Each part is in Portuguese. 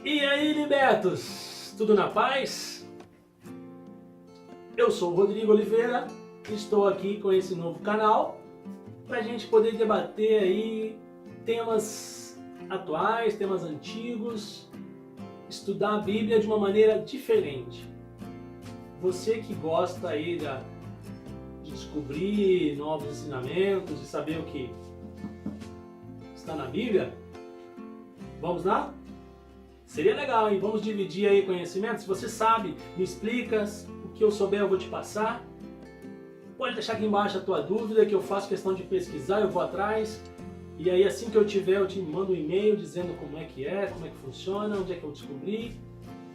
E aí, libertos? Tudo na paz? Eu sou o Rodrigo Oliveira, estou aqui com esse novo canal para a gente poder debater aí temas atuais, temas antigos, estudar a Bíblia de uma maneira diferente. Você que gosta aí de descobrir novos ensinamentos, de saber o que está na Bíblia, vamos lá? Seria legal, hein? Vamos dividir aí conhecimento. Se você sabe, me explica. O que eu souber eu vou te passar. Pode deixar aqui embaixo a tua dúvida, que eu faço questão de pesquisar, eu vou atrás. E aí assim que eu tiver, eu te mando um e-mail dizendo como é, como é que funciona, onde é que eu descobri.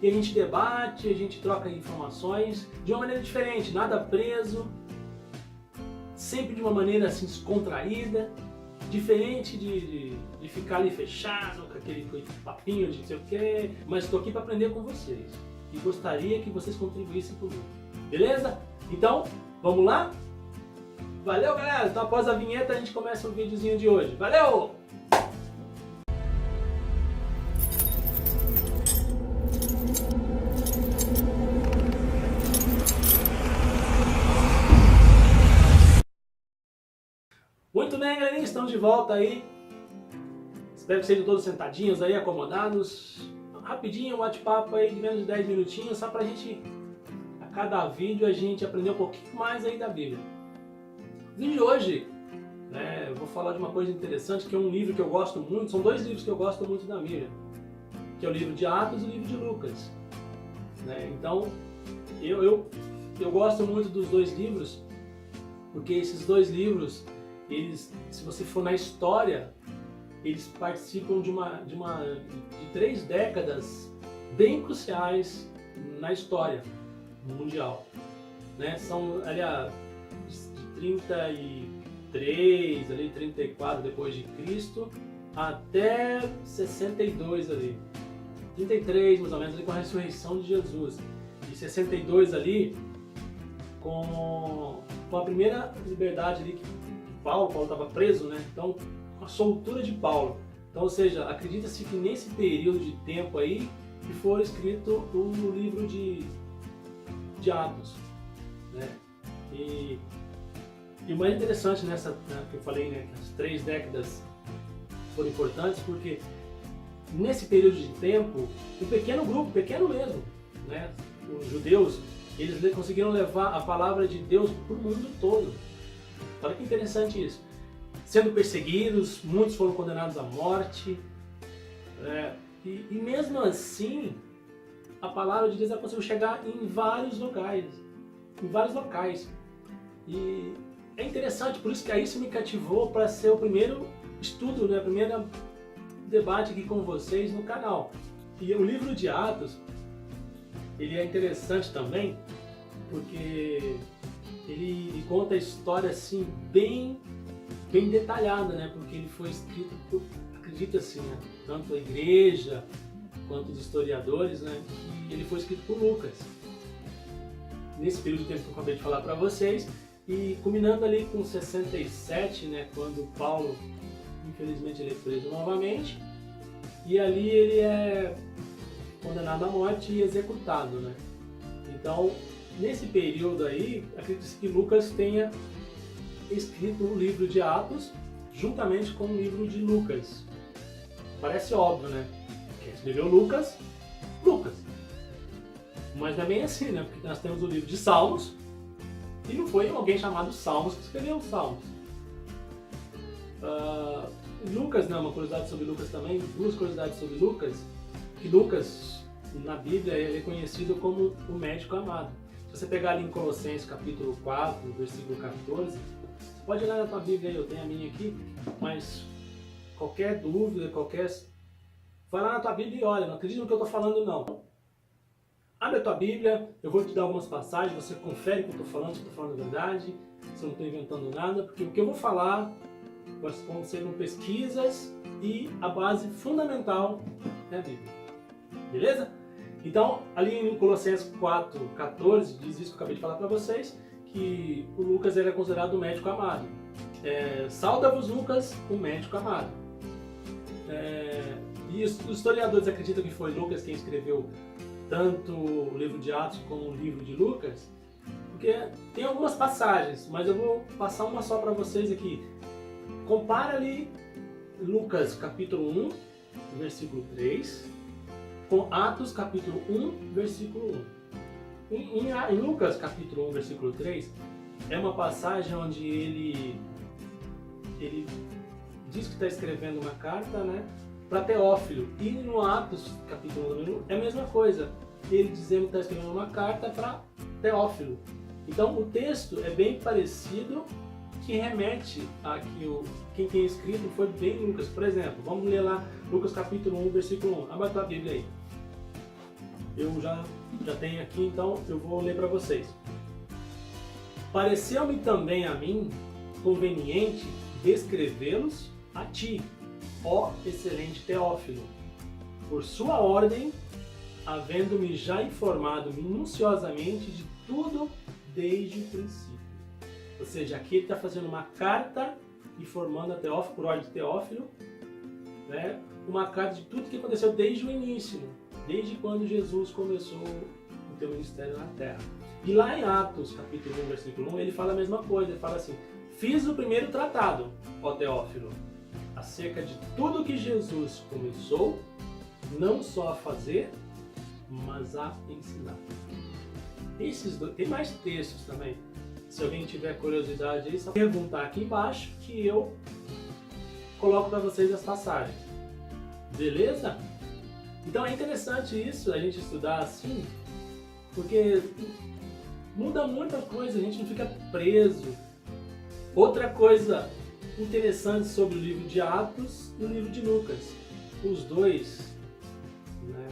E a gente debate, a gente troca informações de uma maneira diferente, nada preso. Sempre de uma maneira assim descontraída. Diferente de ficar ali fechado, com aquele papinho de não sei o que, mas estou aqui para aprender com vocês. E gostaria que vocês contribuíssem comigo. Beleza? Então, vamos lá? Valeu, galera! Então, após a vinheta, a gente começa o videozinho de hoje. Valeu! Muito bem, galerinha, estamos de volta aí. Espero que sejam todos sentadinhos aí, acomodados. Rapidinho, um bate-papo aí de menos de 10 minutinhos, só pra gente, a cada vídeo, a gente aprender um pouquinho mais aí da Bíblia. No vídeo de hoje, eu vou falar de uma coisa interessante, que é um livro que eu gosto muito, são dois livros que eu gosto muito da Bíblia, que é o livro de Atos e o livro de Lucas. Então, eu gosto muito dos dois livros, porque esses dois livros, eles, se você for na história, eles participam de 3 décadas bem cruciais na história mundial. São, aliás, de 33, ali, 34 depois de Cristo, até 62 ali. 33 mais ou menos ali com a ressurreição de Jesus. E 62 ali com a primeira liberdade ali que Paulo estava preso, Então, a soltura de Paulo. Então, ou seja, acredita-se que nesse período de tempo aí que foi escrito o livro de Atos, E o mais interessante nessa, que eu falei, que as 3 décadas foram importantes, porque nesse período de tempo, um pequeno grupo, pequeno mesmo, os judeus, eles conseguiram levar a palavra de Deus para o mundo todo. Olha que interessante isso. Sendo perseguidos, muitos foram condenados à morte. E mesmo assim, a palavra de Deus conseguiu chegar em vários locais. E é interessante, por isso que isso me cativou para ser o primeiro estudo, o primeiro debate aqui com vocês no canal. E o livro de Atos, ele é interessante também, porque ele conta a história assim bem detalhada, porque ele foi escrito, acredita-se, tanto a igreja quanto os historiadores, que ele foi escrito por Lucas. Nesse período de tempo que eu acabei de falar para vocês, e culminando ali com 67, quando Paulo, infelizmente, ele é preso novamente, e ali ele é condenado à morte e executado, Então, nesse período aí, acredito que Lucas tenha escrito o livro de Atos juntamente com o livro de Lucas. Parece óbvio, Quem escreveu Lucas. Mas não é bem assim, Porque nós temos o livro de Salmos e não foi alguém chamado Salmos que escreveu os Salmos. Lucas, uma curiosidade sobre Lucas também, 2 curiosidades sobre Lucas, que Lucas, na Bíblia, ele é conhecido como o médico amado. Se você pegar ali em Colossenses capítulo 4, versículo 14, você pode olhar na tua Bíblia aí, eu tenho a minha aqui, mas qualquer dúvida, vai lá na tua Bíblia e olha, não acredita no que eu estou falando não. Abre a tua Bíblia, eu vou te dar algumas passagens, você confere o que eu estou falando, se eu estou falando a verdade, se eu não estou inventando nada, porque o que eu vou falar vão ser pesquisas e a base fundamental é a Bíblia. Beleza? Então, ali em Colossenses 4:14, diz isso que eu acabei de falar para vocês, que o Lucas era considerado o médico amado. Sauda-vos, Lucas, o médico amado. E E os historiadores acreditam que foi Lucas quem escreveu tanto o livro de Atos como o livro de Lucas, porque tem algumas passagens, mas eu vou passar uma só para vocês aqui. Compara ali Lucas capítulo 1, versículo 3, com Atos capítulo 1, versículo 1. Em Lucas capítulo 1, versículo 3, é uma passagem onde ele diz que está escrevendo uma carta, né, para Teófilo. E no Atos capítulo 1 é a mesma coisa. Ele dizendo que está escrevendo uma carta para Teófilo. Então o texto é bem parecido, que remete a que quem tem escrito foi bem Lucas. Por exemplo, vamos ler lá Lucas capítulo 1, versículo 1. Abra a tua Bíblia aí. Eu já tenho aqui, então eu vou ler para vocês. Pareceu-me também a mim conveniente descrevê-los a ti, ó excelente Teófilo, por sua ordem, havendo-me já informado minuciosamente de tudo desde o princípio. Ou seja, aqui ele está fazendo uma carta informando a Teófilo, por ordem de Teófilo, né, uma carta de tudo que aconteceu desde o início, desde quando Jesus começou o seu ministério na Terra. E lá em Atos, capítulo 1, versículo 1, ele fala a mesma coisa, ele fala assim: fiz o primeiro tratado, ó Teófilo, acerca de tudo que Jesus começou, não só a fazer, mas a ensinar. Tem mais textos também. Se alguém tiver curiosidade aí, só perguntar aqui embaixo que eu coloco para vocês as passagens. Beleza? Então é interessante isso, a gente estudar assim, porque muda muita coisa, a gente não fica preso. Outra coisa interessante sobre o livro de Atos e o livro de Lucas. Os dois, né,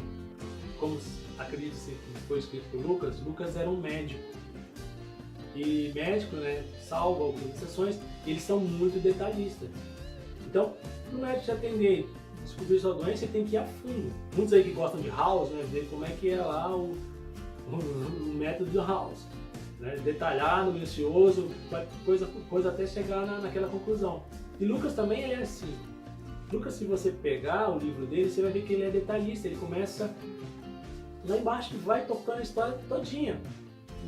como acredita-se que foi escrito por Lucas, Lucas era um médico. E médico, né, salvo algumas exceções, eles são muito detalhistas. Então, para o médico te atender, descobrir sua doença, você tem que ir a fundo. Muitos aí que gostam de House, né, ver como é que é lá o método do House. Né, detalhado, minucioso, coisa por coisa até chegar naquela conclusão. E Lucas também é assim. Lucas, se você pegar o livro dele, você vai ver que ele é detalhista. Ele começa lá embaixo e vai tocando a história todinha.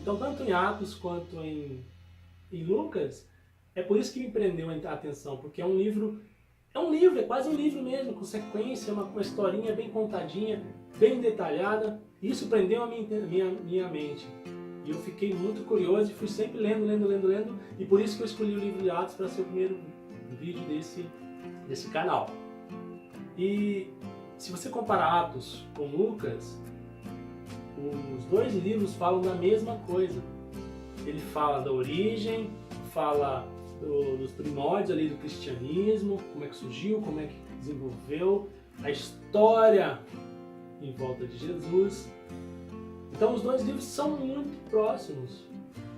Então, tanto em Atos quanto em Lucas, é por isso que me prendeu a atenção, porque é quase um livro mesmo, com sequência, uma historinha bem contadinha, bem detalhada. Isso prendeu a minha mente. E eu fiquei muito curioso e fui sempre lendo, e por isso que eu escolhi o livro de Atos para ser o primeiro vídeo desse canal. E se você comparar Atos com Lucas, os dois livros falam da mesma coisa. Ele fala da origem, fala dos primórdios ali do cristianismo, como é que surgiu, como é que desenvolveu, a história em volta de Jesus. Então os dois livros são muito próximos.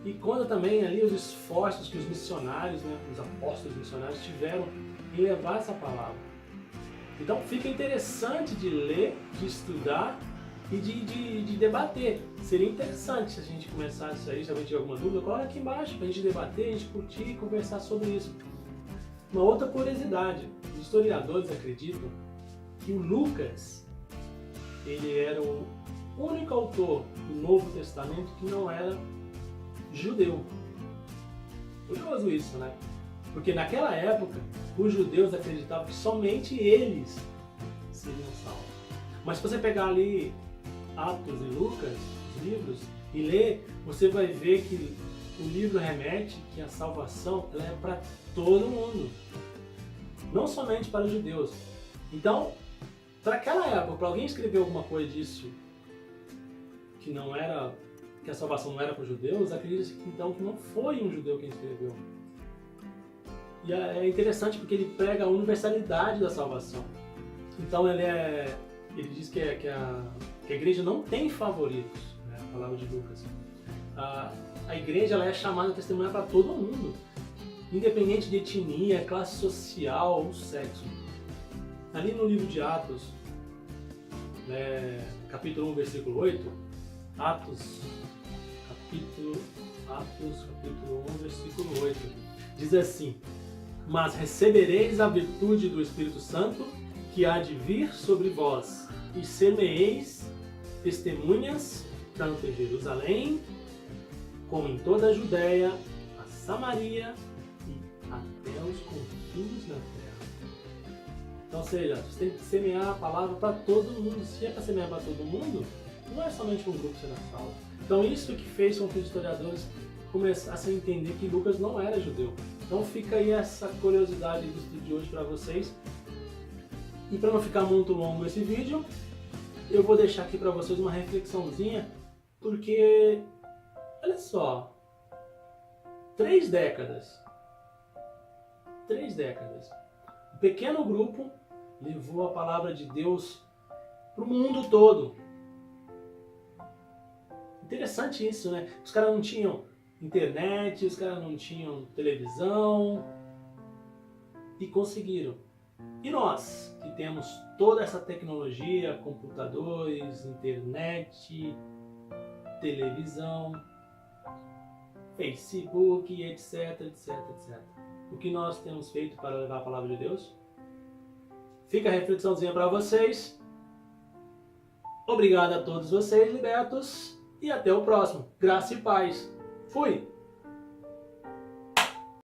E conta também ali os esforços que os missionários, né, os apóstolos missionários tiveram em levar essa palavra. Então fica interessante de ler, de estudar e de debater. Seria interessante se a gente começasse aí, se alguém tiver alguma dúvida, coloca aqui embaixo para a gente debater, a gente curtir e conversar sobre isso. Uma outra curiosidade, os historiadores acreditam que o Lucas, ele era o único autor do Novo Testamento que não era judeu. Curioso isso, né? Porque naquela época, os judeus acreditavam que somente eles seriam salvos. Mas se você pegar ali Atos e Lucas, os livros, e ler, você vai ver que o livro remete que a salvação ela é para todo mundo, não somente para os judeus. Então, para aquela época, para alguém escrever alguma coisa disso, que a salvação não era para os judeus, acredita-se então que não foi um judeu quem escreveu. E é interessante porque ele prega a universalidade da salvação. Então ele diz que a igreja não tem favoritos, né? A palavra de Lucas. A igreja ela é chamada a testemunhar para todo mundo, independente de etnia, classe social ou sexo. Ali no livro de Atos, capítulo 1, versículo 8, Atos, capítulo 1, versículo 8, diz assim: mas recebereis a virtude do Espírito Santo que há de vir sobre vós, e semeeis testemunhas, tanto em Jerusalém, como em toda a Judéia, a Samaria e até os confins da terra. Então, ou seja, você tem que semear a palavra para todo mundo. Se é para semear para todo mundo, não é somente um grupo será salvo. Então, isso que fez com que os historiadores começassem a entender que Lucas não era judeu. Então, fica aí essa curiosidade do estudo de hoje para vocês. E para não ficar muito longo esse vídeo, eu vou deixar aqui para vocês uma reflexãozinha, porque, olha só, 3 décadas, um pequeno grupo levou a palavra de Deus para o mundo todo. Interessante isso, né? Os caras não tinham internet, os caras não tinham televisão e conseguiram. E nós, que temos toda essa tecnologia, computadores, internet, televisão, Facebook, etc, etc, etc. O que nós temos feito para levar a palavra de Deus? Fica a reflexãozinha para vocês. Obrigado a todos vocês, libertos, e até o próximo. Graça e paz. Fui!